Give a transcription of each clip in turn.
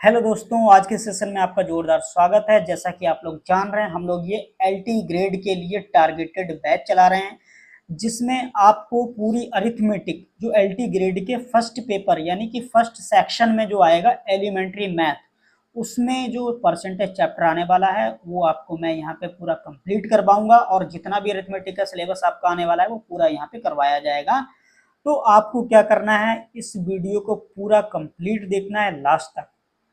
Hello दोस्तों, आज के सेशन में आपका जोरदार स्वागत है। जैसा कि आप लोग जान रहे हैं, हम लोग ये एलटी ग्रेड के लिए टारगेटेड बैच चला रहे हैं, जिसमें आपको पूरी अरिथमेटिक जो एलटी ग्रेड के फर्स्ट पेपर यानी कि फर्स्ट सेक्शन में जो आएगा एलिमेंट्री मैथ, उसमें जो परसेंटेज चैप्टर आने वाला है वो आपको मैं यहाँ पे पूरा कंप्लीट करवाऊंगा और जितना भी अरिथमेटिक का सिलेबस आपका आने वाला है वो पूरा यहाँ पे करवाया जाएगा। तो आपको क्या करना है, इस वीडियो को पूरा कंप्लीट देखना है लास्ट तक।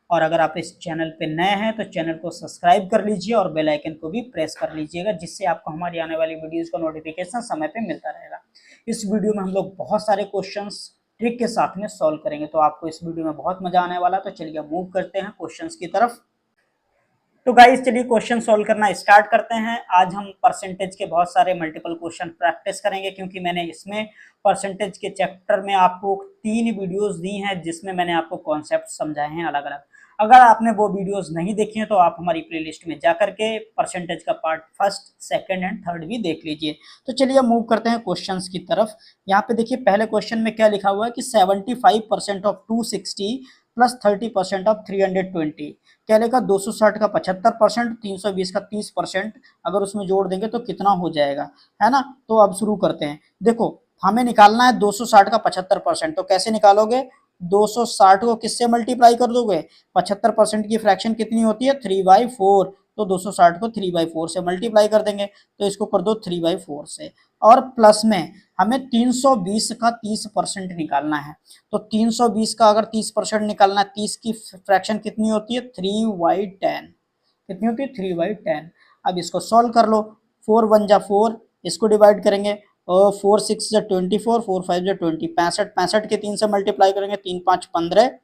और अगर आप इस चैनल पे नए हैं तो चैनल को सब्सक्राइब कर लीजिए और बेल आइकन को भी प्रेस कर लीजिएगा, जिससे आपको हमारी आने वाली वीडियोस का नोटिफिकेशन समय पे मिलता रहेगा। इस वीडियो में हम लोग बहुत सारे क्वेश्चंस ट्रिक के साथ में सॉल्व करेंगे, तो आपको इस वीडियो में बहुत मजा आने वाला है। तो चलिए मूव करते हैं क्वेश्चंस की तरफ। तो गाइस चलिए क्वेश्चन सॉल्व करना स्टार्ट करते हैं। आज हम परसेंटेज के बहुत सारे मल्टीपल क्वेश्चन प्रैक्टिस करेंगे, क्योंकि मैंने इसमें परसेंटेज के चैप्टर में आपको 3 वीडियोस दी हैं जिसमें मैंने आपको कॉन्सेप्ट समझाए हैं अलग अलग। अगर आपने वो वीडियोस नहीं देखी हैं तो आप हमारी प्लेलिस्ट में जा करके परसेंटेज का part first second and third भी देख लीजिए। तो चलिए मूव करते हैं क्वेश्चंस की तरफ। यहाँ पे देखिए पहले क्वेश्चन में क्या लिखा हुआ है कि 75% ऑफ 260 प्लस 30% ऑफ 320। क्या लेगा 260 का 75%, 320 का 30%, अगर उसमें जोड़ देंगे तो कितना हो जाएगा, है ना। तो अब शुरू करते हैं। देखो हमें निकालना है 260 का 75%, तो कैसे निकालोगे, 260 को किससे मल्टीप्लाई कर दोगे, 75% की फ्रैक्शन कितनी होती है 3/4, तो 260 को 3/4 से मल्टीप्लाई कर देंगे, तो इसको कर दो 3/4 से। और प्लस में हमें 320 का 30% निकालना है, तो 320 का अगर 30% निकालना है, 30 की फ्रैक्शन कितनी होती है 3/10, कितनी होती है 3/10। अब इसको सॉल्व कर लो, 4 1 जा 4, इसको डिवाइड करेंगे और 4 6 जा 24, 4 5 जा 20, 65 के 3 से मल्टीप्लाई करेंगे, 3 5 15,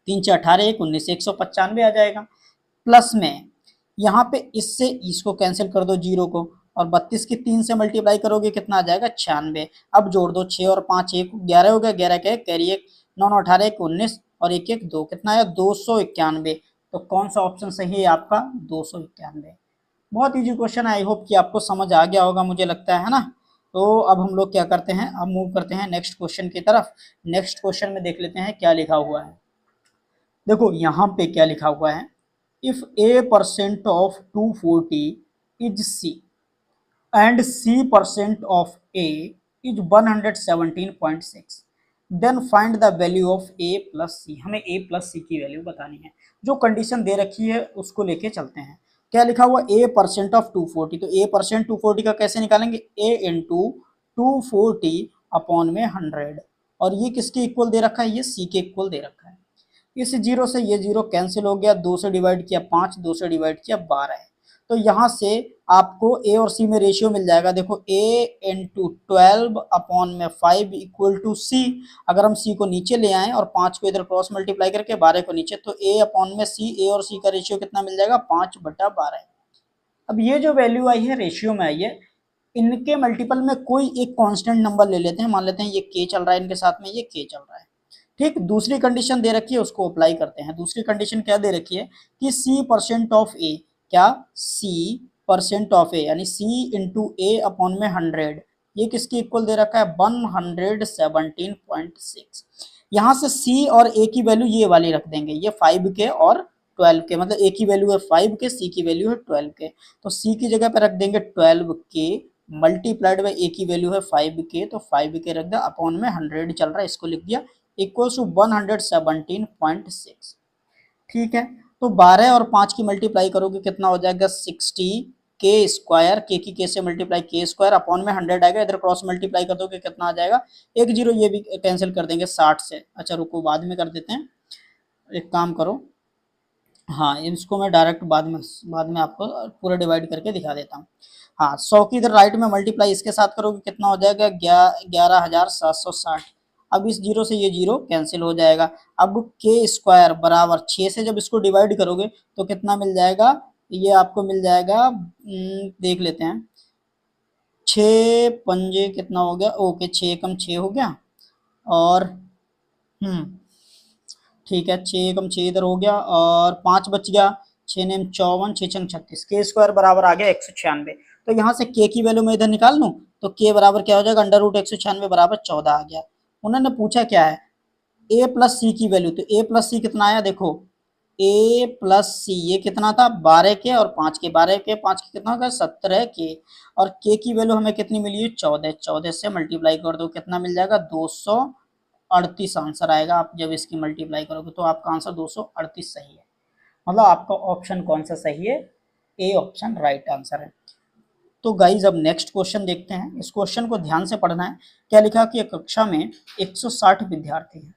3 6 18, 1 19, 195 आ जाएगा। प्लस में यहाँ पे इससे इसको कैंसिल कर दो जीरो को, और 32 की 3 से मल्टीप्लाई करोगे कितना आ जाएगा 96। अब जोड़ दो 6 और 5 1 11 हो गया, 11 का 1 कैरी 1, 9 9 18 1 19 और 1 1 2, कितना आया 291। तो कौन सा ऑप्शन सही है आपका 291। बहुत इजी क्वेश्चन है, आई होप कि आपको समझ आ गया होगा, मुझे लगता है ना। तो अब हम लोग क्या करते हैं, अब मूव करते हैं नेक्स्ट क्वेश्चन की तरफ। नेक्स्ट क्वेश्चन में देख लेते हैं क्या लिखा हुआ है। देखो यहाँ पे क्या लिखा हुआ है, if A% of 240 is C and C% of A is 117.6, then find the value of A plus C। हमें A plus C की वैल्यू बतानी है। जो कंडीशन दे रखी है उसको लेके चलते हैं। क्या लिखा हुआ A% of 240, तो A% 240 का कैसे निकालेंगे, A इंटू 240 अपॉन में 100, और ये किसके इक्वल दे रखा है, ये C के इक्वल दे रखा है। इस जीरो से ये जीरो कैंसिल हो गया, 2 से डिवाइड किया 5, 2 से डिवाइड किया 12 है। तो यहाँ से आपको ए और सी में रेशियो मिल जाएगा। देखो a इंटू 12 अपॉन में 5 इक्वल टू सी। अगर हम सी को नीचे ले आए और 5 को इधर क्रॉस मल्टीप्लाई करके 12 को नीचे, तो a अपॉन में सी, a और सी का रेशियो कितना मिल जाएगा 5/12। अब ये जो वैल्यू आई है रेशियो में आई है, इनके मल्टीपल में कोई एक कांस्टेंट नंबर ले लेते हैं, मान लेते हैं ये k चल रहा है, इनके साथ में ये k चल रहा है। ठीक, दूसरी कंडीशन दे रखी है उसको अप्लाई करते हैं। दूसरी कंडीशन क्या दे रखी है कि C% ऑफ ए, क्या C% ऑफ ए यानी C इंटू ए अपॉन में 100, ये किसकी इक्वल दे रखा है 117.6। यहाँ से C और A की वैल्यू ये वाली रख देंगे, ये 5 के और 12 के, मतलब A की वैल्यू है 5 के, C की वैल्यू है 12 के, तो C की जगह पे रख देंगे 12 के मल्टीप्लाइड बाई A की वैल्यू है 5 के, तो 5 के रख दिया अपॉन में 100 चल रहा है, इसको लिख दिया इक्वल्स टू 117.6। ठीक है, तो 12 और 5 की मल्टीप्लाई करोगे कितना हो जाएगा 60 के स्क्वायर, के की के से मल्टीप्लाई के स्क्वायर अपॉन में 100 आएगा, इधर क्रॉस मल्टीप्लाई कर दोगे कितना आ जाएगा, एक जीरो ये भी कैंसिल कर देंगे 60 से। अच्छा रुको बाद में कर देते हैं, एक काम करो, हाँ इसको मैं डायरेक्ट बाद में आपको पूरा डिवाइड करके दिखा देता हूँ। हाँ 100 की इधर राइट में मल्टीप्लाई इसके साथ करोगे कितना हो जाएगा 11,760। अब इस जीरो से ये जीरो कैंसिल हो जाएगा। अब के स्क्वायर बराबर 6 से जब इसको डिवाइड करोगे तो कितना मिल जाएगा, ये आपको मिल जाएगा, देख लेते हैं, 6 पंजे कितना हो गया, ओके 6 कम 6 हो गया, और ठीक है 6 कम 6 इधर हो गया और 5 बच गया, 6 नेम 54, 6 छंग 36, के स्क्वायर बराबर आ गया 196। तो यहाँ से के की वैल्यू मैं इधर निकाल लूँ तो के बराबर क्या हो जाएगा, अंडर रूट 196 बराबर 14 आ गया। उन्होंने पूछा क्या है ए प्लस सी की वैल्यू, तो ए प्लस सी कितना आया देखो ए प्लस सी, ये कितना था 12 के और 5 के, 12 के 5 के कितना होगा 17 के, और के की वैल्यू हमें कितनी मिली है 14, 14 से मल्टीप्लाई कर दो कितना मिल जाएगा 238 आंसर आएगा। आप जब इसकी मल्टीप्लाई करोगे तो आपका आंसर 238 सही है। मतलब आपका ऑप्शन कौन सा सही है, ए ऑप्शन राइट आंसर है। तो गाइज अब नेक्स्ट क्वेश्चन देखते हैं। इस क्वेश्चन को ध्यान से पढ़ना है। क्या लिखा कि एक कक्षा में 160 विद्यार्थी हैं,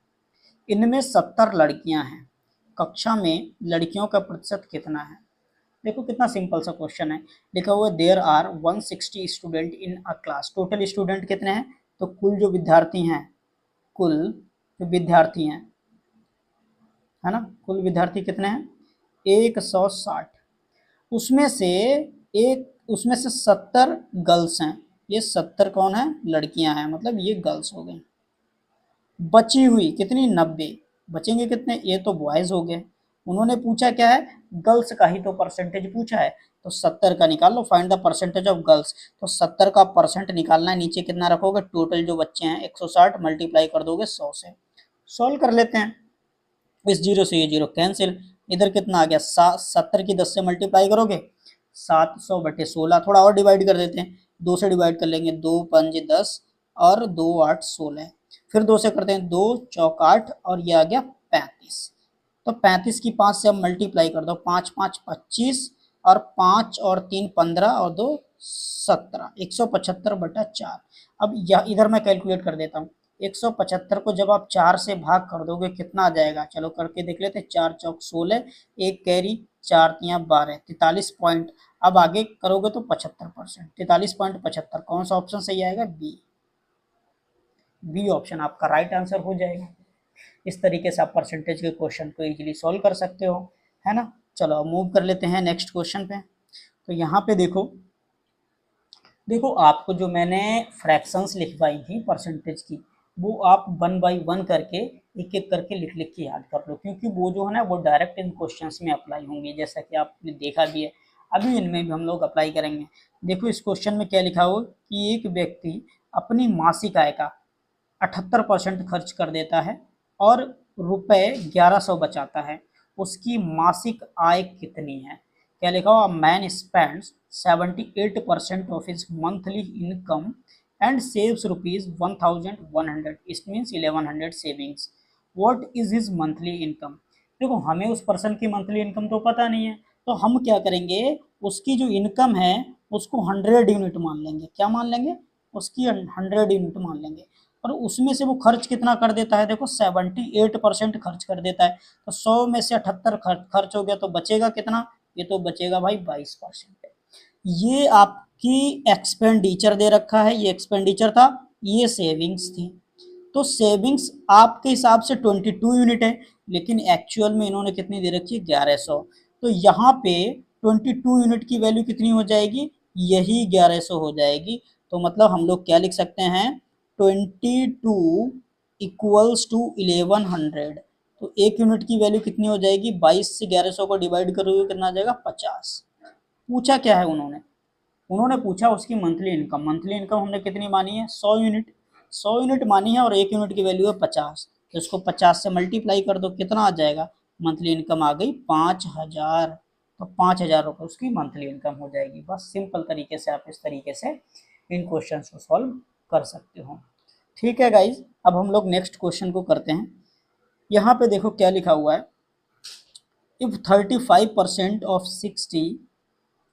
इनमें 70 लड़कियां हैं, कक्षा में लड़कियों का प्रतिशत कितना है। देखो कितना सिंपल सा क्वेश्चन है। लिखा हुआ है there are 160 student in a class. Total student कितने हैं, तो कुल जो विद्यार्थी हैं, कुल जो विद्यार्थी हैं, है ना, कुल विद्यार्थी कितने हैं 160। उसमें से उसमें से 70 गर्ल्स हैं, ये 70 कौन है लड़कियां हैं, मतलब ये गर्ल्स हो गए। बची हुई कितनी 90, बचेंगे कितने, ये तो बॉयज हो गए। उन्होंने पूछा क्या है, गर्ल्स का ही तो परसेंटेज पूछा है, तो 70 का निकाल लो, find the percentage of girls. तो 70 का परसेंट निकालना है, नीचे कितना रखोगे, टोटल जो बच्चे हैं 160 मल्टीप्लाई कर दोगे 100 से। सॉल्व कर लेते हैं। इस जीरो से ये जीरो कैंसिल, इधर कितना आ गया 70 की 10 से मल्टीप्लाई करोगे 700/16। थोड़ा और डिवाइड कर देते हैं, 2 से डिवाइड कर लेंगे, 2 5 10 और 2 8 16। फिर 2 से करते हैं, 2 चौक 8 और ये आ गया 35। तो 35 की 5 से अब मल्टीप्लाई कर दो, 5 5 25 और 5 और 3 15 और 2 17, 175/4। अब इधर मैं कैलकुलेट कर देता हूँ। 175 को जब आप 4 से भाग कर दोगे कितना आ जाएगा, चलो करके देख लेते हैं। 4 चौक 16, एक कैरी, 4 तियाँ 12, 43 पॉइंट। अब आगे करोगे तो 75%, 43.75। कौन सा ऑप्शन सही आएगा, बी। बी ऑप्शन आपका राइट आंसर हो जाएगा। इस तरीके से आप परसेंटेज के क्वेश्चन को इजीली सॉल्व कर सकते हो, है ना। चलो अब मूव कर लेते हैं नेक्स्ट क्वेश्चन पे। तो यहाँ पे देखो आपको जो मैंने फ्रैक्शंस लिखवाई थी परसेंटेज की, वो आप 1 बाई 1 करके एक एक करके लिख लिख के याद कर लो, क्योंकि वो जो है ना वो डायरेक्ट इन क्वेश्चंस में अप्लाई होंगे, जैसा कि आपने देखा भी है। अभी इनमें भी हम लोग अप्लाई करेंगे। देखो इस क्वेश्चन में क्या लिखा हो कि एक व्यक्ति अपनी मासिक आय का 78% खर्च कर देता है और रुपए 1100 बचाता है, उसकी मासिक आय कितनी है। क्या लिखा हुआ, man spends 78% of his monthly income and saves ₹1100, it means 1100 savings. What is his monthly income. देखो हमें उस पर्सन की मंथली इनकम तो पता नहीं है, तो हम क्या करेंगे, उसकी जो इनकम है उसको 100 यूनिट मान लेंगे। क्या मान लेंगे, उसकी 100 यूनिट मान लेंगे। और उसमें से वो खर्च कितना कर देता है, देखो 78% खर्च कर देता है। तो 100 में से 78 खर्च हो गया, तो बचेगा कितना, ये तो बचेगा भाई 22%। ये आपकी एक्सपेंडिचर दे रखा है, ये एक्सपेंडिचर था, ये सेविंग्स थी। तो सेविंग्स आपके हिसाब से 22 यूनिट है, लेकिन एक्चुअल में इन्होंने कितनी दे रखी है 1100। तो यहाँ पे 22 यूनिट की वैल्यू कितनी हो जाएगी, यही 1100 हो जाएगी। तो मतलब हम लोग क्या लिख सकते हैं, 22 इक्वल्स टू 1100। तो एक यूनिट की वैल्यू कितनी हो जाएगी, 22 से 1100 को डिवाइड करोगे कितना आ जाएगा 50। पूछा क्या है उन्होंने, उन्होंने पूछा उसकी मंथली इनकम। मंथली इनकम हमने कितनी मानी है 100 यूनिट, 100 यूनिट मानी है, और एक यूनिट की वैल्यू है 50। तो इसको 50 से मल्टीप्लाई कर दो, कितना आ जाएगा, मंथली इनकम आ गई 5000। तो 5000 रुपये उसकी मंथली इनकम हो जाएगी। बस सिंपल तरीके से आप इस तरीके से इन क्वेश्चन को सॉल्व कर सकते हो। ठीक है गाइज, अब हम लोग नेक्स्ट क्वेश्चन को करते हैं। यहाँ पे देखो क्या लिखा हुआ है, if 35% of 60,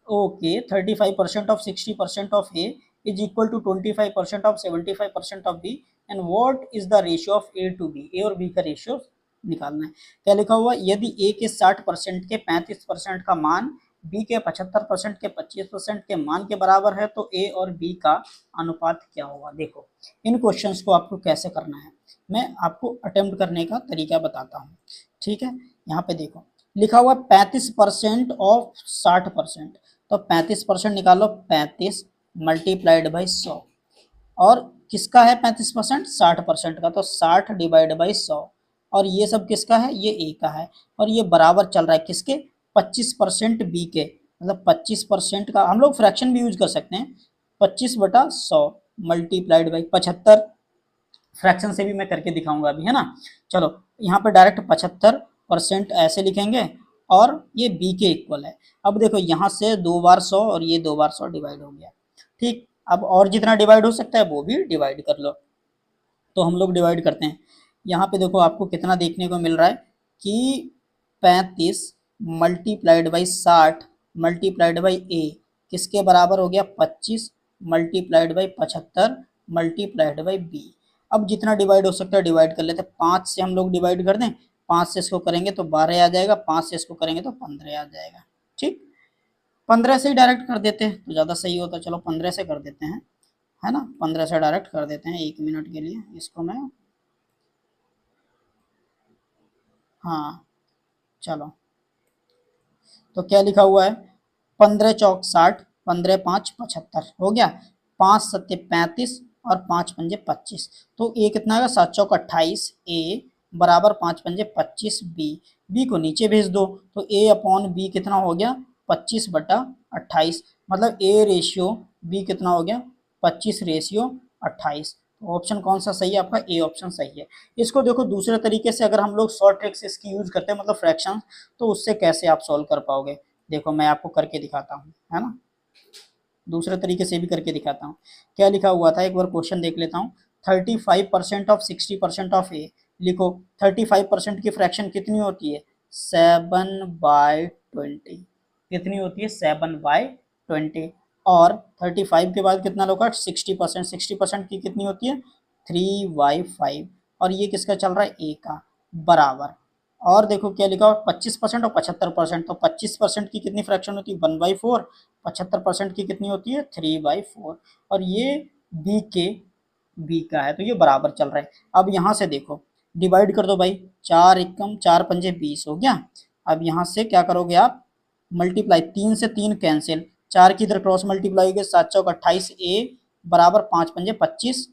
okay, 35% of 60% of A is equal to 25% of 75% of B, and what is the ratio of A to B। A और B का रेशियो निकालना है। क्या लिखा हुआ, यदि A के 60% के 35% का मान B के 75% के 25% के मान के बराबर है, तो A और B का अनुपात क्या होगा। देखो इन क्वेश्चंस को आपको कैसे करना है, मैं आपको अटेम्प्ट करने का तरीका बताता हूँ। ठीक है, यहाँ पे देखो लिखा हुआ 35% ऑफ 60%। तो 35% निकालो, 35 मल्टीप्लाइड बाई 100। और किसका है 35%, 60% का, तो 60 डिवाइड बाई 100। और ये सब किसका है, ये ए का है। और ये बराबर चल रहा है किसके, 25% बी के। मतलब 25% का हम लोग फ्रैक्शन भी यूज कर सकते हैं, 25/100 मल्टीप्लाइड बाई 75। फ्रैक्शन से भी मैं करके दिखाऊंगा अभी, है ना। चलो यहाँ पे डायरेक्ट 75 परसेंट ऐसे लिखेंगे और ये बी के इक्वल है। अब देखो यहाँ से 2 बार 100 और ये 2 बार 100 डिवाइड हो गया। ठीक, अब और जितना डिवाइड हो सकता है वो भी डिवाइड कर लो। तो हम लोग डिवाइड करते हैं। यहाँ पे देखो आपको कितना देखने को मिल रहा है कि 35 multiplied by 60 multiplied by A किसके बराबर हो गया 25 multiplied by 75 multiplied by B. अब जितना डिवाइड हो सकता है डिवाइड कर लेते हैं। 5 से हम लोग डिवाइड कर दें, 5 से इसको करेंगे तो 12 आ जाएगा, 5 से इसको करेंगे तो 15 आ जाएगा। ठीक, 15 से ही डायरेक्ट कर देते हैं तो ज़्यादा सही होता है। चलो 15 से कर देते हैं, है ना, 15 से डायरेक्ट कर देते हैं। 1 मिनट के लिए इसको मैं, हाँ चलो, तो क्या लिखा हुआ है 15 चौक 60, 15 5 75 हो गया, 5 सत्ते 35 और 5 पंजे 25। तो ए कितना आएगा 7 चौक 28 ए बराबर 5 पंजे 25 बी। बी को नीचे भेज दो तो ए अपॉन बी कितना हो गया 25 बटा 28, मतलब ए रेशियो बी कितना हो गया 25 रेशियो 28। ऑप्शन कौन सा सही है आपका, ए ऑप्शन सही है। इसको देखो दूसरे तरीके से, अगर हम लोग शॉर्ट ट्रिक से इसकी यूज करते हैं मतलब फ्रैक्शन, तो उससे कैसे आप सॉल्व कर पाओगे। देखो मैं आपको करके दिखाता हूँ, है ना, दूसरे तरीके से भी करके दिखाता हूँ। क्या लिखा हुआ था एक बार क्वेश्चन देख लेता हूँ। 35% ऑफ 60% ऑफ ए। लिखो 35% की फ्रैक्शन कितनी होती है 7/20, कितनी होती है 7/20। और 35 के बाद कितना लोग 60%, 60% की कितनी होती है 3/5। और ये किसका चल रहा है ए का, बराबर। और देखो क्या लिखा हुआ 25% और 75%, तो 25% की कितनी फ्रैक्शन होती है 1/4, 75% की कितनी होती है 3/4। और ये बी का है तो ये बराबर चल रहा है। अब यहाँ से देखो डिवाइड कर दो भाई, 4 एकम 4 पंजे 20 हो गया। अब यहाँ से क्या करोगे आप मल्टीप्लाई, 3 से 3 कैंसिल, 4 की इधर क्रॉस मल्टीप्लाई होगी, 7 चौक 28 ए बराबर 5 पंजे 25,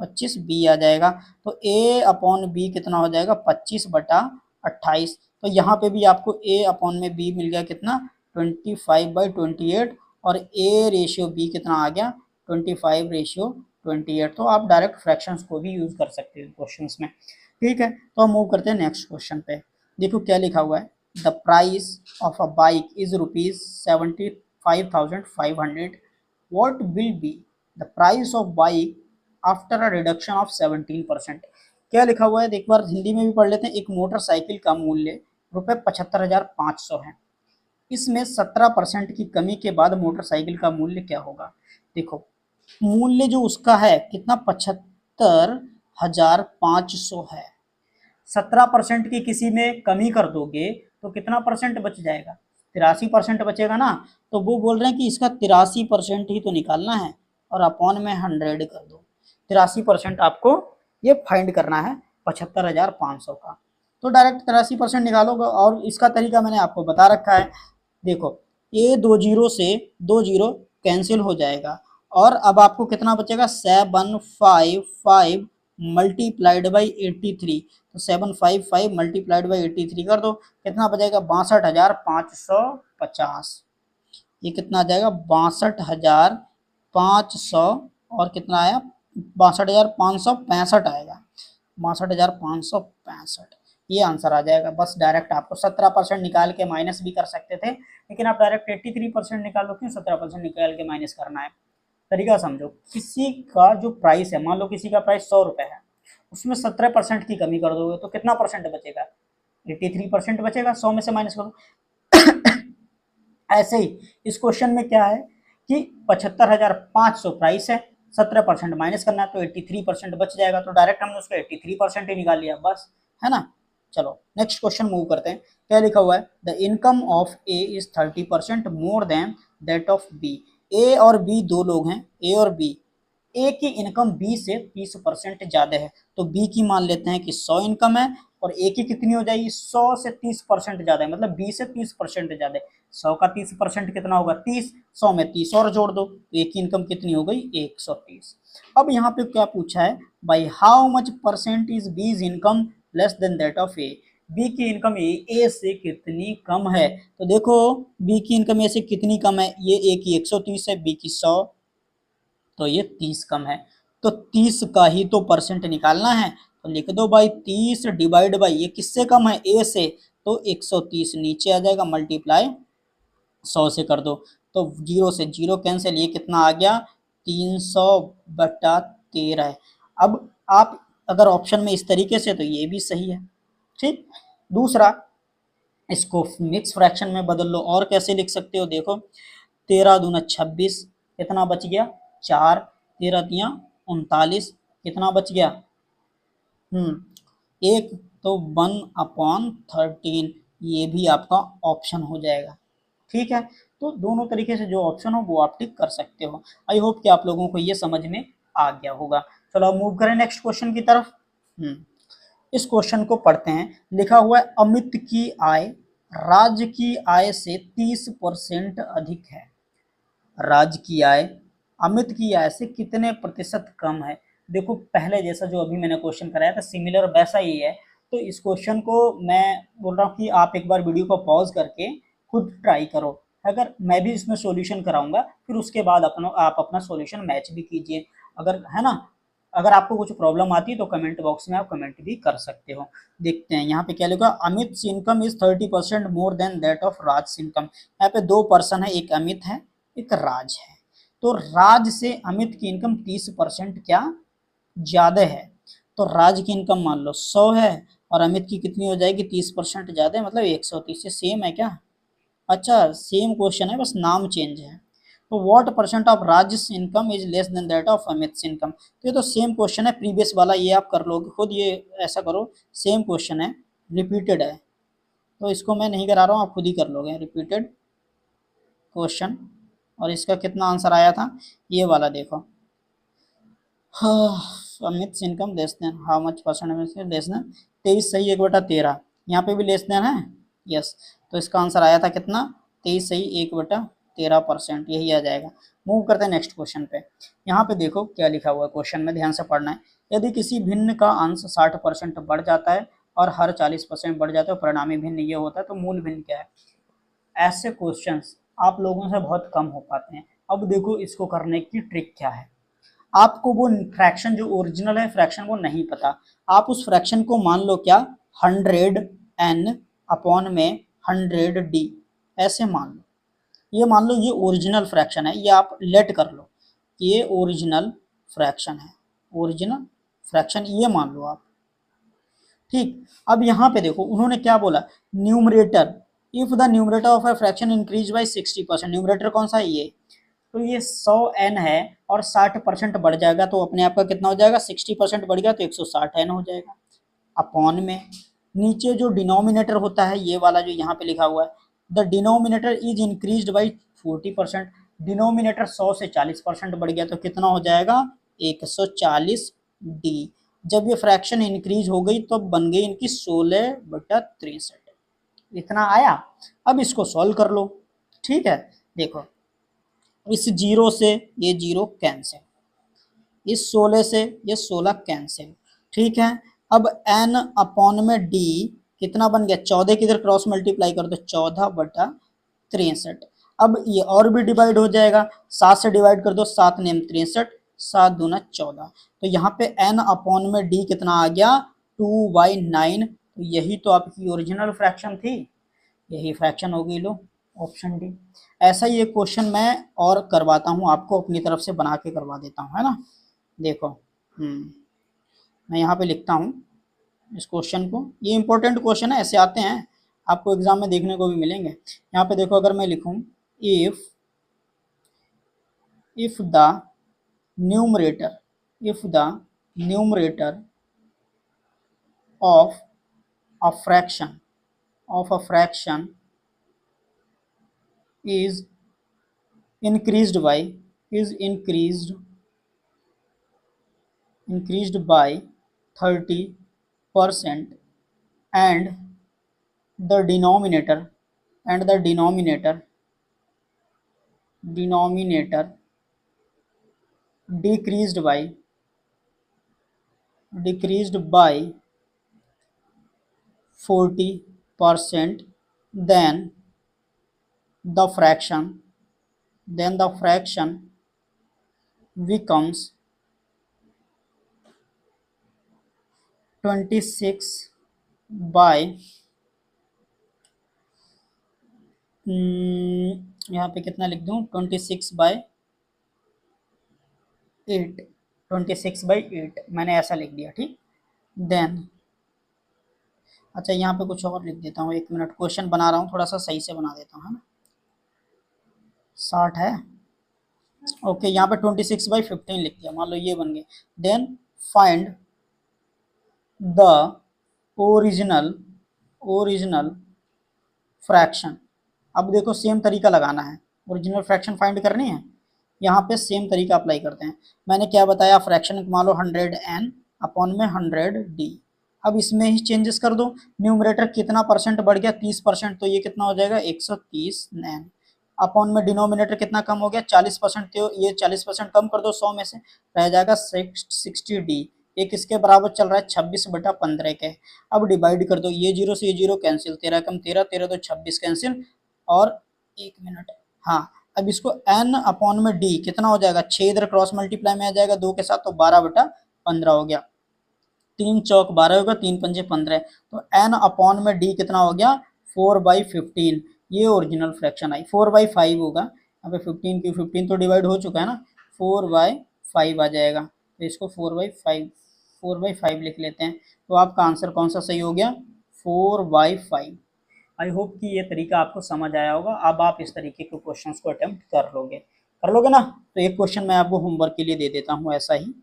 25 बी आ जाएगा। तो ए अपॉन बी कितना हो जाएगा 25 बटा 28। तो यहाँ पे भी आपको ए अपॉन में बी मिल गया कितना 25/28, और ए रेशियो बी कितना आ गया 25/28। तो आप डायरेक्ट फ्रैक्शंस को भी यूज कर सकते हो क्वेश्चंस में। ठीक है, तो हम मूव करते हैं नेक्स्ट क्वेश्चन पे। देखो क्या लिखा हुआ है, the price of a bike is ₹75,500। What will be the price of bike after a reduction of 17%। क्या लिखा हुआ है एक बार हिंदी में भी पढ़ लेते हैं। एक मोटरसाइकिल का मूल्य ₹75,500 है, इसमें 17% की कमी के बाद मोटरसाइकिल का मूल्य क्या होगा। देखो मूल्य जो उसका है कितना 75,500 है, 17% की किसी में कमी कर दोगे तो कितना परसेंट बच जाएगा 83% बचेगा ना। तो वो बोल रहे हैं कि इसका 83% ही तो निकालना है और अपॉन में 100 कर दो। 83% आपको ये फाइंड करना है 75,500 का। तो डायरेक्ट 83% निकालोगे, और इसका तरीका मैंने आपको बता रखा है। देखो ये 2 जीरो से 2 जीरो कैंसिल हो जाएगा, और अब आपको कितना बचेगा 755 मल्टीप्लाइड बाई 83। तो 755 मल्टीप्लाइड बाई 83 कर दो, कितना बचेगा 62,550। ये कितना आ जाएगा 62,500, और कितना आया 62,565 आएगा, 62,565 ये आंसर आ जाएगा। बस डायरेक्ट आपको 17% निकाल के माइनस भी कर सकते थे, लेकिन आप डायरेक्ट 83% निकालो, क्यों 17% निकाल के माइनस करना है। तरीका समझो, किसी का जो प्राइस है, मान लो किसी का प्राइस 100 रुपये है, उसमें 17% की कमी कर दोगे तो कितना परसेंट बचेगा 83% बचेगा, 100 में से माइनस करो। ऐसे ही इस क्वेश्चन में क्या है कि 75,500 प्राइस है, 17% माइनस करना है तो 83% बच जाएगा। तो डायरेक्ट हमने उसका 83% ही निकाल लिया, बस, है ना। चलो नेक्स्ट क्वेश्चन मूव करते हैं। क्या लिखा हुआ है, the income of A is 30% more than that of B. A और बी दो लोग हैं, ए और बी, ए की इनकम बी से 30% ज़्यादा है, तो बी की मान लेते हैं कि 100 इनकम है, और ए की कितनी हो जाएगी 100 से 30% ज़्यादा है, मतलब बी से 30% ज़्यादा है। 100 का 30% कितना होगा 30, 100 में 30 और जोड़ दो तो ए की इनकम कितनी हो गई 130। अब यहाँ पे क्या पूछा है, by how much percent is B's income less than that of A. B की इनकम ए से कितनी कम है। तो देखो बी की इनकम ए से कितनी कम है, ये ए की 130 है, बी की 100, तो ये 30 कम है। तो 30 का ही तो परसेंट निकालना है, तो लिख दो भाई 30 डिवाइड बाई, ये किससे कम है ए से, तो 130 नीचे आ जाएगा, मल्टीप्लाई 100 से कर दो, तो 0 से 0 कैंसिल, ये कितना आ गया 300/13। अब आप अगर ऑप्शन में इस तरीके से, तो ये भी सही है। ठीक, दूसरा, इसको मिक्स फ्रैक्शन में बदल लो। और कैसे लिख सकते हो, देखो 13 दूना 26, कितना बच गया 4, 13 तिया 39, कितना बच गया एक, तो 1/13, ये भी आपका ऑप्शन हो जाएगा। ठीक है, तो दोनों तरीके से जो ऑप्शन हो वो आप टिक कर सकते हो। आई होप कि आप लोगों को ये समझ में आ गया होगा। चलो अब मूव करें नेक्स्ट क्वेश्चन की तरफ। इस क्वेश्चन को पढ़ते हैं। लिखा हुआ है, अमित की आय राज्य की आय से 30% अधिक है। राज्य की आय अमित की आय से कितने प्रतिशत कम है। देखो पहले जैसा जो अभी मैंने क्वेश्चन कराया था, सिमिलर वैसा ही है। तो इस क्वेश्चन को मैं बोल रहा हूँ कि आप एक बार वीडियो को पॉज करके खुद ट्राई करो। अगर मैं भी इसमें सॉल्यूशन कराऊंगा, फिर उसके बाद आप अपना सॉल्यूशन मैच भी कीजिए, अगर है ना। अगर आपको कुछ प्रॉब्लम आती है तो कमेंट बॉक्स में आप कमेंट भी कर सकते हो। देखते हैं यहाँ पे क्या लिखा, Amit income is 30% more than that of Raj income. यहाँ पे दो पर्सन है, एक अमित है एक राज है। तो राज से अमित की इनकम 30% क्या ज्यादा है। तो राज की इनकम मान लो 100 है, और अमित की कितनी हो जाएगी 30% ज्यादा है, मतलब 130 से सेम है क्या। अच्छा सेम क्वेश्चन है, बस नाम चेंज है। तो what percent of Raj income is less than that of Amit income. तो ये तो सेम क्वेश्चन है प्रीवियस वाला, ये आप कर लोगे खुद, ये ऐसा करो, सेम क्वेश्चन है, रिपीटेड है। तो इसको मैं नहीं करा रहा हूँ, आप खुद ही कर लोगे, रिपीटेड क्वेश्चन। और इसका कितना आंसर आया था, ये वाला देखो। Amit income less then how much percent में लेस देन 23 सही 1/13, यहाँ पे भी लेस देन है। यस, तो इसका आंसर आया था कितना 23 सही 1/13%, यही आ जाएगा। मूव करते हैं नेक्स्ट क्वेश्चन पे। यहाँ पे देखो क्या लिखा हुआ है क्वेश्चन में, ध्यान से पढ़ना है। यदि किसी भिन्न का अंश 60% बढ़ जाता है और हर 40% बढ़ जाता है, परिणामी भिन्न ये होता है, तो मूल भिन्न क्या है। ऐसे क्वेश्चंस आप लोगों से बहुत कम हो पाते हैं। अब देखो इसको करने की ट्रिक क्या है। आपको वो फ्रैक्शन जो ओरिजिनल है फ्रैक्शन वो नहीं पता, आप उस फ्रैक्शन को मान लो क्या 100n अपॉन में 100d, ऐसे मान लो। ये मान लो ये ओरिजिनल फ्रैक्शन है, ये आप लेट कर लो, ये ओरिजिनल फ्रैक्शन है, ओरिजिनल फ्रैक्शन ये मान लो आप। ठीक, अब यहाँ पे देखो उन्होंने क्या बोला, numerator, if the numerator of a fraction increase by 60%, numerator कौन सा है ये, तो ये 100n है और 60% बढ़ जाएगा, तो अपने आप का कितना हो जाएगा 60% बढ़ गया तो 160n हो जाएगा अपॉन में। नीचे जो डिनोमिनेटर होता है ये वाला जो यहाँ पे लिखा हुआ है, the denominator is increased by 40%, denominator 100 से 40% बढ़ गया तो कितना हो जाएगा 140d। जब ये फ्रैक्शन इंक्रीज हो गई तो बन गई इनकी 16/63, इतना आया। अब इसको सॉल्व कर लो। ठीक है, देखो इस जीरो से ये जीरो कैंसिल, इस 16 से ये 16 कैंसिल। ठीक है, अब n अपॉन में d कितना बन गया 14 की इधर क्रॉस मल्टीप्लाई कर दो 14/63। अब ये और भी डिवाइड हो जाएगा, 7 से डिवाइड कर दो 7 नेम 63, 7 दूना 14। तो यहाँ पे n अपॉन में d कितना आ गया 2/9। तो यही तो आपकी ओरिजिनल फ्रैक्शन थी, यही फ्रैक्शन हो गई, लो ऑप्शन डी। ऐसा ही एक क्वेश्चन मैं और करवाता हूँ आपको, अपनी तरफ से बना के करवा देता हूँ, है ना। देखो मैं यहाँ पे लिखता हूँ इस क्वेश्चन को, ये इंपॉर्टेंट क्वेश्चन है, ऐसे आते हैं आपको एग्जाम में देखने को भी मिलेंगे। यहाँ पे देखो अगर मैं लिखूँ if the numerator, if the numerator of a fraction is increased by is increased by 30%, and the denominator decreased by 40%, then the fraction becomes 26 by यहाँ पे कितना लिख दूँ, 26/8, 26/8 मैंने ऐसा लिख दिया, ठीक। देन अच्छा यहाँ पे कुछ और लिख देता हूँ, 1 मिनट, क्वेश्चन बना रहा हूँ, थोड़ा सा सही से बना देता हूँ, है ना। 60 है, ओके। यहाँ पे 26/15 लिख दिया, मान लो ये बन गए। Then find the original fraction. अब देखो सेम तरीका लगाना है, ओरिजिनल फ्रैक्शन फाइंड करनी है। यहाँ पे सेम तरीका अप्लाई करते हैं। मैंने क्या बताया, फ्रैक्शन मान लो 100n अपॉन में 100d। अब इसमें ही चेंजेस कर दो। न्यूमरेटर कितना परसेंट बढ़ गया, 30%, तो ये कितना हो जाएगा 130 नैन। अपॉन में डिनोमिनेटर कितना कम हो गया, 40%, तो ये 40% कम कर दो 100 में से, रह जाएगा 60d। ये किसके बराबर चल रहा है, 26/15 के। अब डिवाइड कर दो, ये जीरो से ये जीरो कैंसिल, 13 कम 13, 13 तो 26 कैंसिल, और 1 मिनट, हाँ। अब इसको n अपॉन में d कितना हो जाएगा, 6 इधर क्रॉस मल्टीप्लाई में आ जाएगा 2 के साथ, तो 12/15 हो गया। 3 चौक 12 होगा, 3 पंजे 15, तो n अपॉन में d कितना हो गया, 4/15। ये ओरिजिनल फ्रैक्शन आई। 4/5 होगा, यहाँ पे 15 की 15 तो डिवाइड हो चुका है ना, 4/5 आ जाएगा। तो इसको 4/5 लिख लेते हैं। तो आपका आंसर कौन सा सही हो गया, 4/5। आई होप कि ये तरीका आपको समझ आया होगा। अब आप इस तरीके के क्वेश्चंस को अटेम्प्ट कर लोगे ना। तो एक क्वेश्चन मैं आपको होमवर्क के लिए दे देता हूँ ऐसा ही,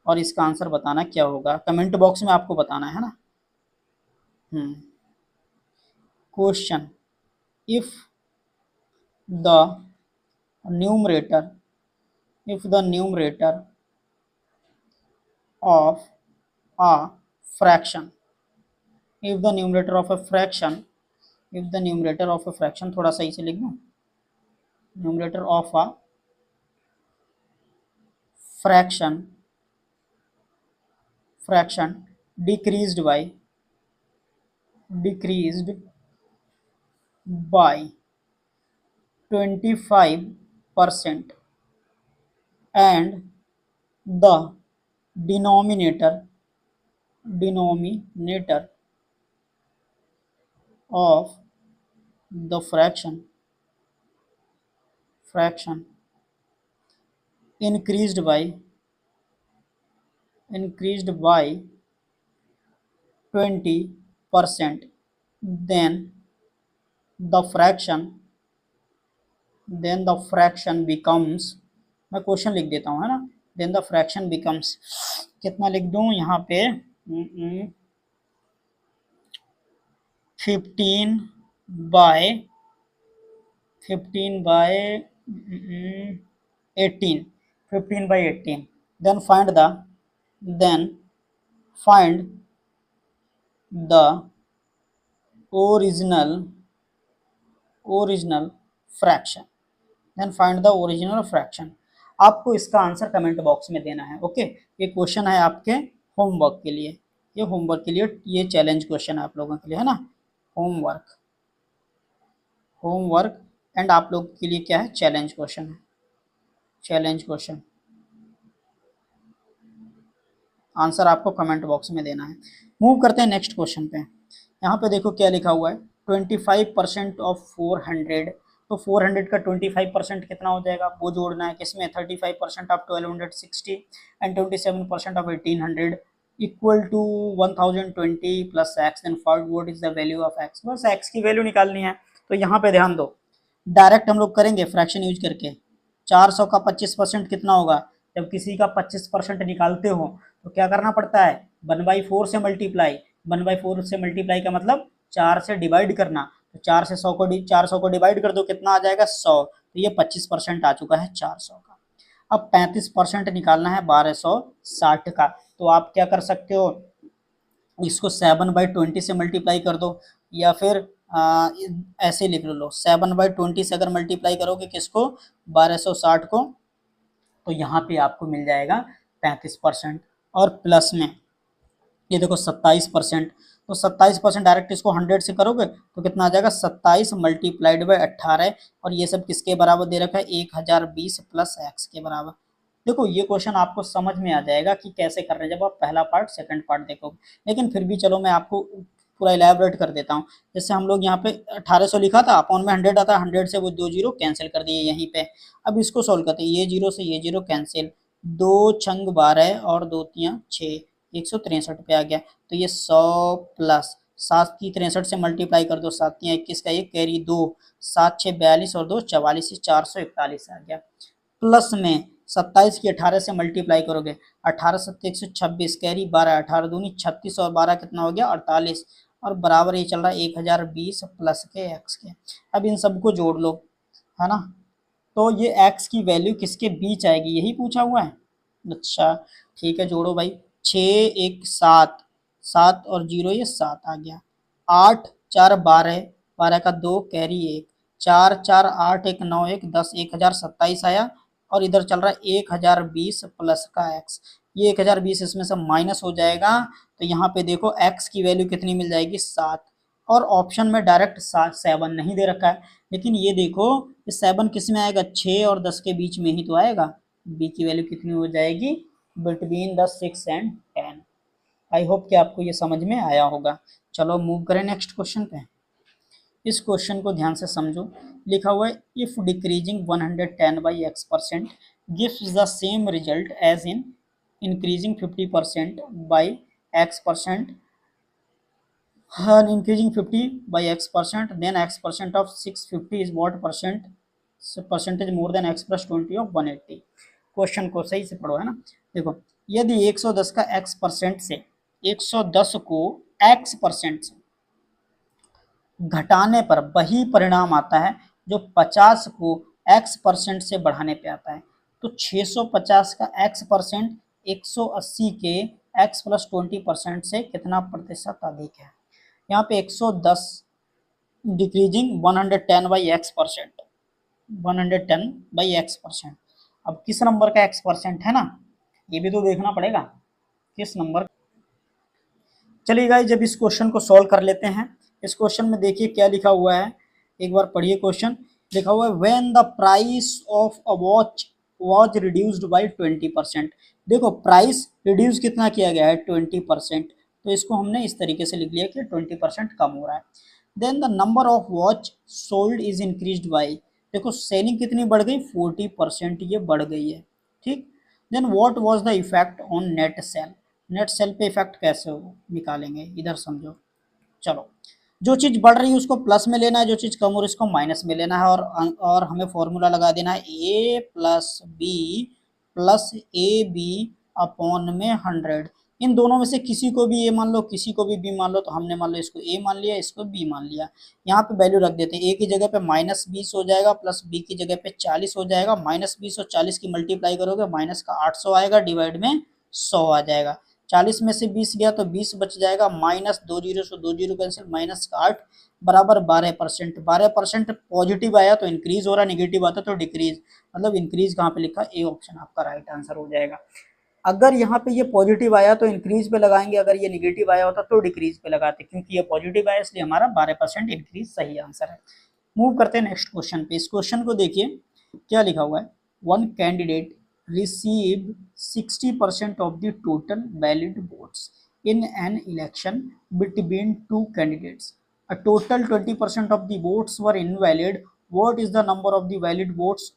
और इसका आंसर बताना क्या होगा, कमेंट बॉक्स में आपको बताना है ना। Question, if the numerator of a fraction, if the numerator of a fraction, थोड़ा सही से लिख दूं, numerator of a fraction decreased by 25% and the denominator of the fraction increased by 20%, then the fraction becomes, मैं question लिख देता हूँ, है ना। then the fraction becomes, कितना लिख दूं यहाँ पे, 15/18, then find the original fraction, आपको इसका आंसर कमेंट बॉक्स में देना है, ओके। ये क्वेश्चन है आपके होमवर्क के लिए, ये चैलेंज क्वेश्चन है आप लोगों के लिए, है ना। होमवर्क एंड आप लोग के लिए क्या है, चैलेंज क्वेश्चन। आंसर आपको कमेंट बॉक्स में देना है। मूव करते हैं नेक्स्ट क्वेश्चन पे। यहाँ पे देखो क्या लिखा हुआ है, 25% ऑफ 400, तो 400 का 25% कितना हो जाएगा, वो जोड़ना है किसमें, 35% of 1260 and 27% of 1800 equal to 1020 plus X. Then find what is the value of X, बस एक्स की वैल्यू निकालनी है। तो यहाँ पे ध्यान दो, डायरेक्ट हम लोग करेंगे फ्रैक्शन यूज करके। 400 का 25% कितना होगा, जब किसी का 25% निकालते हो तो क्या करना पड़ता है, 1/4 से मल्टीप्लाई। 1/4 से मल्टीप्लाई का मतलब 4 से डिवाइड करना, तो 400 को डिवाइड कर दो, कितना आ जाएगा 100, तो ये 25% आ चुका है 400 का। अब 35% निकालना है 1260 का, तो आप क्या कर सकते हो, इसको 7/20 से मल्टीप्लाई कर दो, या फिर ऐसे लिख लो, 7/20 से अगर मल्टीप्लाई करोगे किसको, 1260 को, तो यहाँ पे आपको मिल जाएगा 35%। और प्लस में ये देखो 27%, तो 27% डायरेक्ट इसको 100 से करोगे तो कितना आ जाएगा, 27 मल्टीप्लाइड बाई 18, और ये सब किसके बराबर दे रखा है, 1020 प्लस एक्स के बराबर। देखो ये क्वेश्चन आपको समझ में आ जाएगा कि कैसे कर रहे हैं जब आप पहला पार्ट सेकंड पार्ट देखोगे, लेकिन फिर भी चलो मैं आपको पूरा इलेबोरेट कर देता हूँ। जैसे हम लोग यहाँ पे 1800 लिखा था, अपॉन में 100 आता है, 100 से वो 2 जीरो कैंसिल कर दिए यहीं पे। अब इसको सोल्व करते हैं, ये जीरो से ये जीरो कैंसिल, 2 छंग 12 और 2 तियाँ 6, 163 पे आ गया। तो ये 100 प्लस 7 की 63 से मल्टीप्लाई कर दो, 7 तियाँ 21 का 1 कैरी 2, 7 6 42 और 2 44, 441 आ गया। प्लस में 27 की 18 से मल्टीप्लाई करोगे, 18 सत्ते 126 कैरी 12, 18 दूनी 36 और 12 कितना हो गया 48, और बराबर ये चल रहा है 1020 प्लस के एक्स के। अब इन सबको जोड़ लो, है ना, तो ये एक्स की वैल्यू किसके बीच आएगी, यही पूछा हुआ है। अच्छा ठीक है, जोड़ो भाई, 6 1 7, 7 और 0 ये 7 आ गया, 8 4 12, 12 का 2 कैरी 1, 4 4 8 1 9 1 10, 1027 आया। और इधर चल रहा है 1020 प्लस का एक्स, ये 1020 इसमें से माइनस हो जाएगा, तो यहाँ पे देखो एक्स की वैल्यू कितनी मिल जाएगी 7। और ऑप्शन में डायरेक्ट 7 नहीं दे रखा है, लेकिन ये देखो ये 7 किस में आएगा, 6 और 10 के बीच में ही तो आएगा। बी की वैल्यू कितनी हो जाएगी, between the 6 and 10। I hope कि आपको ये समझ में आया होगा। चलो मूव करें नेक्स्ट क्वेश्चन पे। इस क्वेश्चन को ध्यान से समझो, लिखा हुआ है if decreasing 110 by X percent gives the same result as in increasing 50% by X percent, increasing 50 by x percent, then x percent of 650 is what percent, percentage more than x plus 20 of 180। Question को सही से पढ़ो, है ना। देखो यदि 110 का x percent से 110 को x परसेंट से घटाने पर वही परिणाम आता है जो 50 को x परसेंट से बढ़ाने पे आता है, तो 650 का x परसेंट 180 के x प्लस 20% से कितना प्रतिशत अधिक है। यहाँ पे 110 decreasing 110 by X percent, 110 by X percent. अब किस नंबर का एक्स परसेंट है ना, ये भी तो देखना पड़ेगा किस नंबर। चलिए गाइस, जब इस क्वेश्चन को सॉल्व कर लेते हैं। इस क्वेश्चन में देखिए क्या लिखा हुआ है, एक बार पढ़िए क्वेश्चन। लिखा हुआ है when the price of a watch was reduced by 20%। देखो प्राइस रिड्यूस कितना किया गया है 20%, तो इसको हमने इस तरीके से लिख लिया कि 20% कम हो रहा है। Then the number of watch sold is increased by, देखो सेलिंग कितनी बढ़ गई 40%, ये बढ़ गई है, ठीक। Then what was the effect on net sale, net sale पे इफेक्ट कैसे हो निकालेंगे, इधर समझो। चलो जो चीज़ बढ़ रही है उसको प्लस में लेना है, जो चीज़ कम हो रही है उसको माइनस में लेना है, और हमें फॉर्मूला लगा देना है ए प्लस ए बी अपॉन में 100। इन दोनों में से किसी को भी ए मान लो, किसी को भी बी मान लो, तो हमने मान लो इसको ए मान लिया, इसको बी मान लिया। यहाँ पे वैल्यू रख देते हैं, ए की जगह पे -20 हो जाएगा, प्लस बी की जगह पे 40 हो जाएगा। -20 और 40 की मल्टीप्लाई करोगे माइनस का 800 आएगा, डिवाइड में 100 आ जाएगा। 40 में से 20 गया तो 20 बच जाएगा, माइनस 2 जीरो से 2 जीरो कैंसिल, माइनस का 8 बराबर 12%। 12% पॉजिटिव आया तो इंक्रीज हो रहा, नेगेटिव आता तो डिक्रीज, मतलब इंक्रीज कहाँ पे लिखा, ए ऑप्शन आपका राइट आंसर हो जाएगा। अगर यहाँ पे ये पॉजिटिव आया तो इंक्रीज पे लगाएंगे, अगर ये नेगेटिव आया होता तो डिक्रीज पे लगाते, क्योंकि ये पॉजिटिव आया इसलिए हमारा 12% इंक्रीज सही आंसर है। मूव करते हैं नेक्स्ट क्वेश्चन पे। इस क्वेश्चन को देखिए क्या लिखा हुआ है, one candidate received 60% of the total valid votes in an election between two candidates. A total 20% of the votes were invalid. What is the number of the valid votes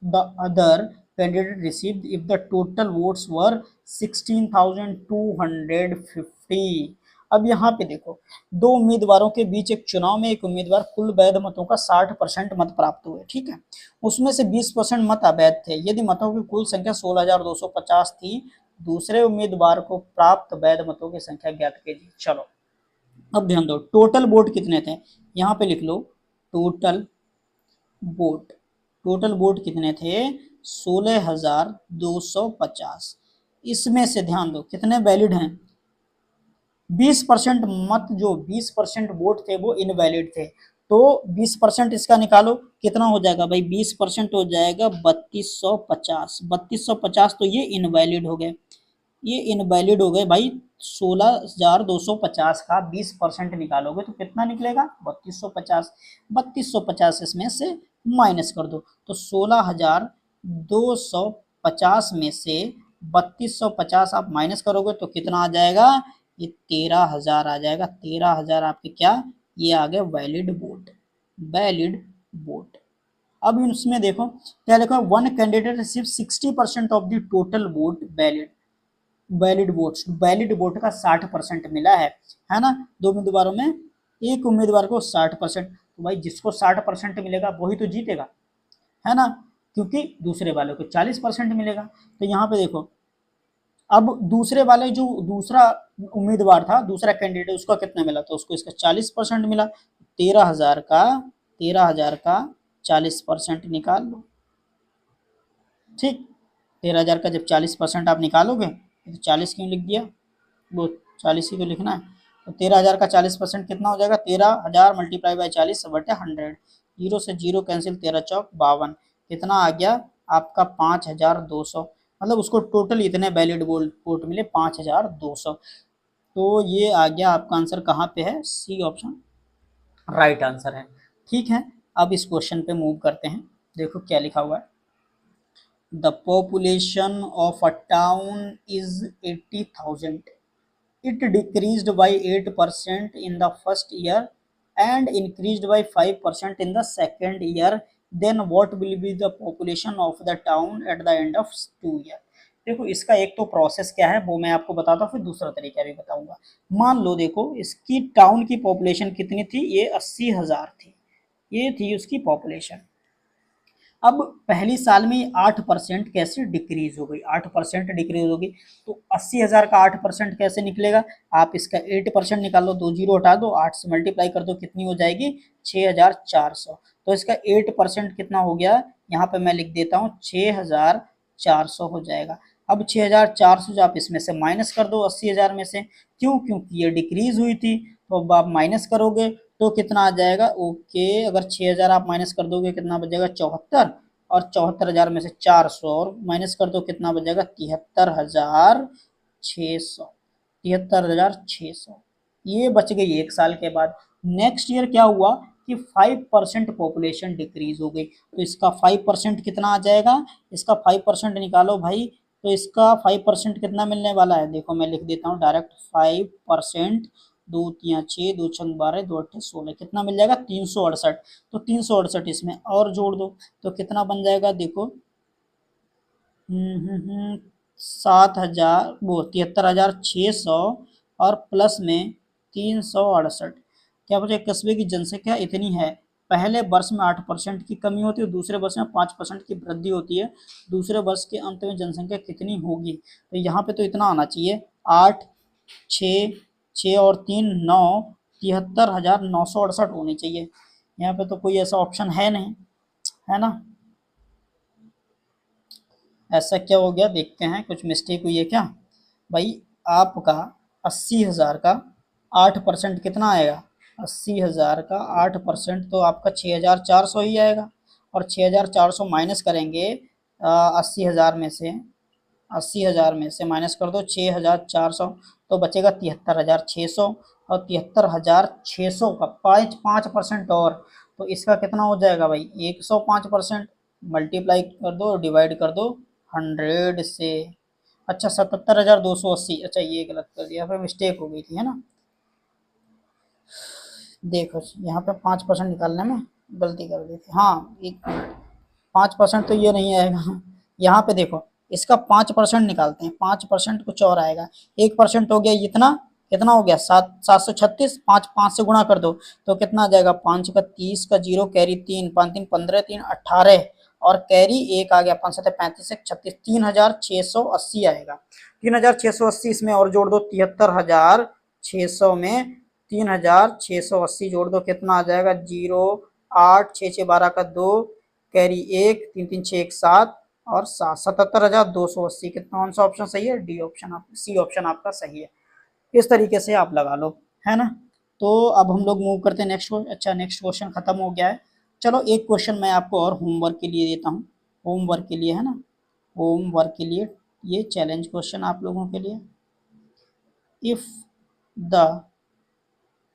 the other candidate received if the total votes were 16,250? अब यहाँ पे देखो, दो उम्मीदवारों के बीच एक चुनाव में एक उम्मीदवार कुल वैध मतों का 60% मत प्राप्त हुए, ठीक है। उसमें से 20% मत अवैध थे। यदि मतों की कुल संख्या 16,250 थी, दूसरे उम्मीदवार को प्राप्त वैध मतों की संख्या ज्ञात कीजिए। चलो अब ध्यान दो, टोटल वोट कितने थे, यहाँ पे लिख लो टोटल वोट। टोटल वोट कितने थे 16,250। इसमें से ध्यान दो कितने वैलिड हैं, 20% मत, जो 20% वोट थे वो इनवैलिड थे, तो 20% इसका निकालो, कितना हो जाएगा भाई, 20% हो जाएगा 3250। 3250 तो ये इनवैलिड हो गए, ये इनवैलिड हो गए भाई। 16,250 का 20% निकालोगे तो कितना निकलेगा 3250। 3250 इसमें से माइनस कर दो, तो 16,250 में से 3250 आप माइनस करोगे तो कितना आ जाएगा ये 13,000 आ जाएगा। 13,000 आपके क्या, ये आ गए वैलिड वोट, वैलिड वोट। अब इसमें देखो क्या लिखा, one candidate receive 60% of the total vote valid, valid votes, valid vote का 60% मिला है ना। दो उम्मीदवारों में एक उम्मीदवार को 60%, तो भाई जिसको 60% मिलेगा वही तो जीतेगा, है ना, क्योंकि दूसरे वाले को 40% मिलेगा। तो यहाँ पे देखो, अब दूसरे वाले जो दूसरा उम्मीदवार था, दूसरा कैंडिडेट, उसका कितना मिला, तो उसको इसका 40% मिला। 13,000 का 40% निकाल लो, ठीक। 13,000 का जब 40% आप निकालोगे तो 40 क्यों लिख दिया, वो 40 ही तो लिखना है। तो 13,000 का 40% कितना हो जाएगा, 13,000 मल्टीप्लाई बाई 40/100, जीरो से जीरो कैंसिल, 13 चौक 52, कितना आ गया आपका 5,200, मतलब उसको टोटल इतने वैलिड वोट मिले 5,200। तो ये आ गया आपका आंसर, कहाँ पे है, सी ऑप्शन राइट आंसर है। ठीक है, अब इस क्वेश्चन पे मूव करते हैं। देखो क्या लिखा हुआ है, the population of a town is 80,000, it decreased by 8% in the first year and increased by 5% in the second year, then what will be the population of the town at the end of 2 year। देखो इसका एक तो process क्या है वो मैं आपको बताता हूँ, फिर दूसरा तरीका भी बताऊंगा। मान लो देखो इसकी टाउन की पॉपुलेशन कितनी थी, ये 80,000 थी, ये थी उसकी पॉपुलेशन। अब पहली साल में 8% कैसे डिक्रीज हो गई, 8% डिक्रीज होगी, तो 80,000 का 8% कैसे निकलेगा, आप इसका 8% निकाल लो, 2 जीरो हटा दो, 8 से मल्टीप्लाई कर दो, कितनी हो जाएगी 6,400। तो इसका 8% कितना हो गया, यहाँ पे मैं लिख देता हूँ 6,400 हो जाएगा। अब 6,400 जो आप इसमें से माइनस कर दो 80,000 में से, क्यों, क्योंकि ये डिक्रीज हुई थी, तो अब आप माइनस करोगे तो कितना आ जाएगा, ओके, अगर 6,000 आप माइनस कर दोगे कितना बचेगा 74, और 74,000 में से 400 और माइनस कर दो कितना बचेगा 73,600, 73,600, ये बच गई एक साल के बाद। नेक्स्ट ईयर क्या हुआ कि 5% पॉपुलेशन डिक्रीज हो गई, तो इसका 5% कितना आ जाएगा, इसका 5% निकालो भाई, तो इसका 5% कितना मिलने वाला है, देखो मैं लिख देता हूँ डायरेक्ट, 5%, 2 तिया 6, 2 छंग 12, 2 अट्ठे 16, कितना मिल जाएगा 368। तो 368 इसमें और जोड़ दो तो कितना बन जाएगा, देखो 7,000 वो 73,600 और प्लस में 368, क्या बचे, कस्बे की जनसंख्या इतनी है, पहले वर्ष में 8% की कमी होती है, दूसरे वर्ष में 5% की वृद्धि होती है, दूसरे वर्ष के अंत में जनसंख्या कितनी होगी, तो यहाँ पे तो इतना आना चाहिए 8, 6 और 3 9, 73,968 होनी चाहिए। यहाँ पे तो कोई ऐसा ऑप्शन है नहीं, है ना, ऐसा क्या हो गया, देखते हैं कुछ मिस्टेक हुई है क्या। भाई आपका 80,000 का 8% कितना आएगा, 80,000 का 8% तो आपका 6,400 ही आएगा, और 6,400 माइनस करेंगे 80,000 में से, 80,000 में से माइनस कर दो 6,400, तो बचेगा 73,600, और 73,600 का 5% और, तो इसका कितना हो जाएगा भाई 105%, मल्टीप्लाई कर दो डिवाइड कर दो 100 से, अच्छा 77,280, अच्छा ये गलत कर दिया, फिर मिस्टेक हो गई थी, है ना, देखो यहाँ पे 5% निकालने में गलती कर दी थी, हाँ एक 5% तो ये नहीं आएगा, यहाँ पे देखो इसका 5% निकालते हैं, 5% कुछ और आएगा, 1% हो गया इतना, कितना हो गया 736, 5 से गुणा कर दो तो कितना आ जाएगा, 5 का 30 का 0 कैरी 3, 5 3 15, 3 18 और कैरी 1 आ गया, 5 7 35 36, 3,680 आएगा, 3,680 इसमें और जोड़ दो 73,600 में 3,680 जोड़ दो कितना आ जाएगा, 0 8 6 6 12 का 2 कैरी 1 3 3 6 1 7 और 7, 77,280, कितना कौन सा ऑप्शन सही है, डी ऑप्शन, आप सी ऑप्शन आपका सही है। इस तरीके से आप लगा लो, है ना। तो अब हम लोग मूव करते हैं नेक्स्ट, अच्छा नेक्स्ट क्वेश्चन खत्म हो गया है। चलो एक क्वेश्चन मैं आपको और होमवर्क के लिए देता हूँ, होमवर्क के लिए, है ना, होमवर्क के लिए ये चैलेंज क्वेश्चन आप लोगों के लिए, if the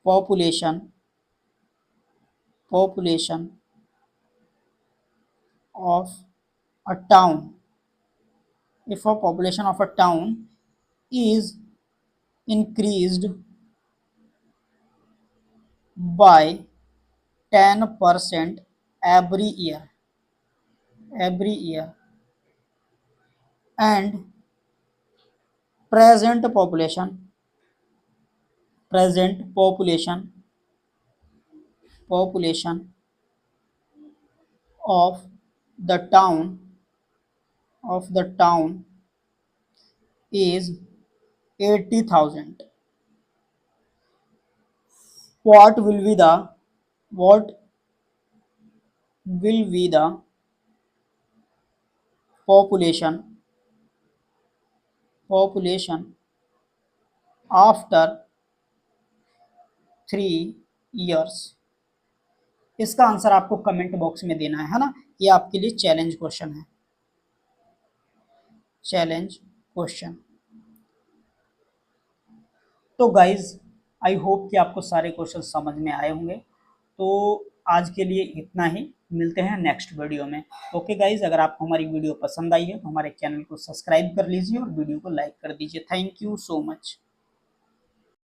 population population of a town, if a population of a town is increased by 10% every year, and present population of the town is 80,000. What will be the what will be the population after 3 years? इसका answer आपको comment box में देना है ना। ये आपके लिए challenge question है, चैलेंज क्वेश्चन। तो गाइज आई होप कि आपको सारे क्वेश्चन समझ में आए होंगे। तो आज के लिए इतना ही, मिलते हैं नेक्स्ट वीडियो में। ओके गाइज, अगर आपको हमारी वीडियो पसंद आई है तो हमारे चैनल को सब्सक्राइब कर लीजिए और वीडियो को लाइक कर दीजिए। Thank you so much.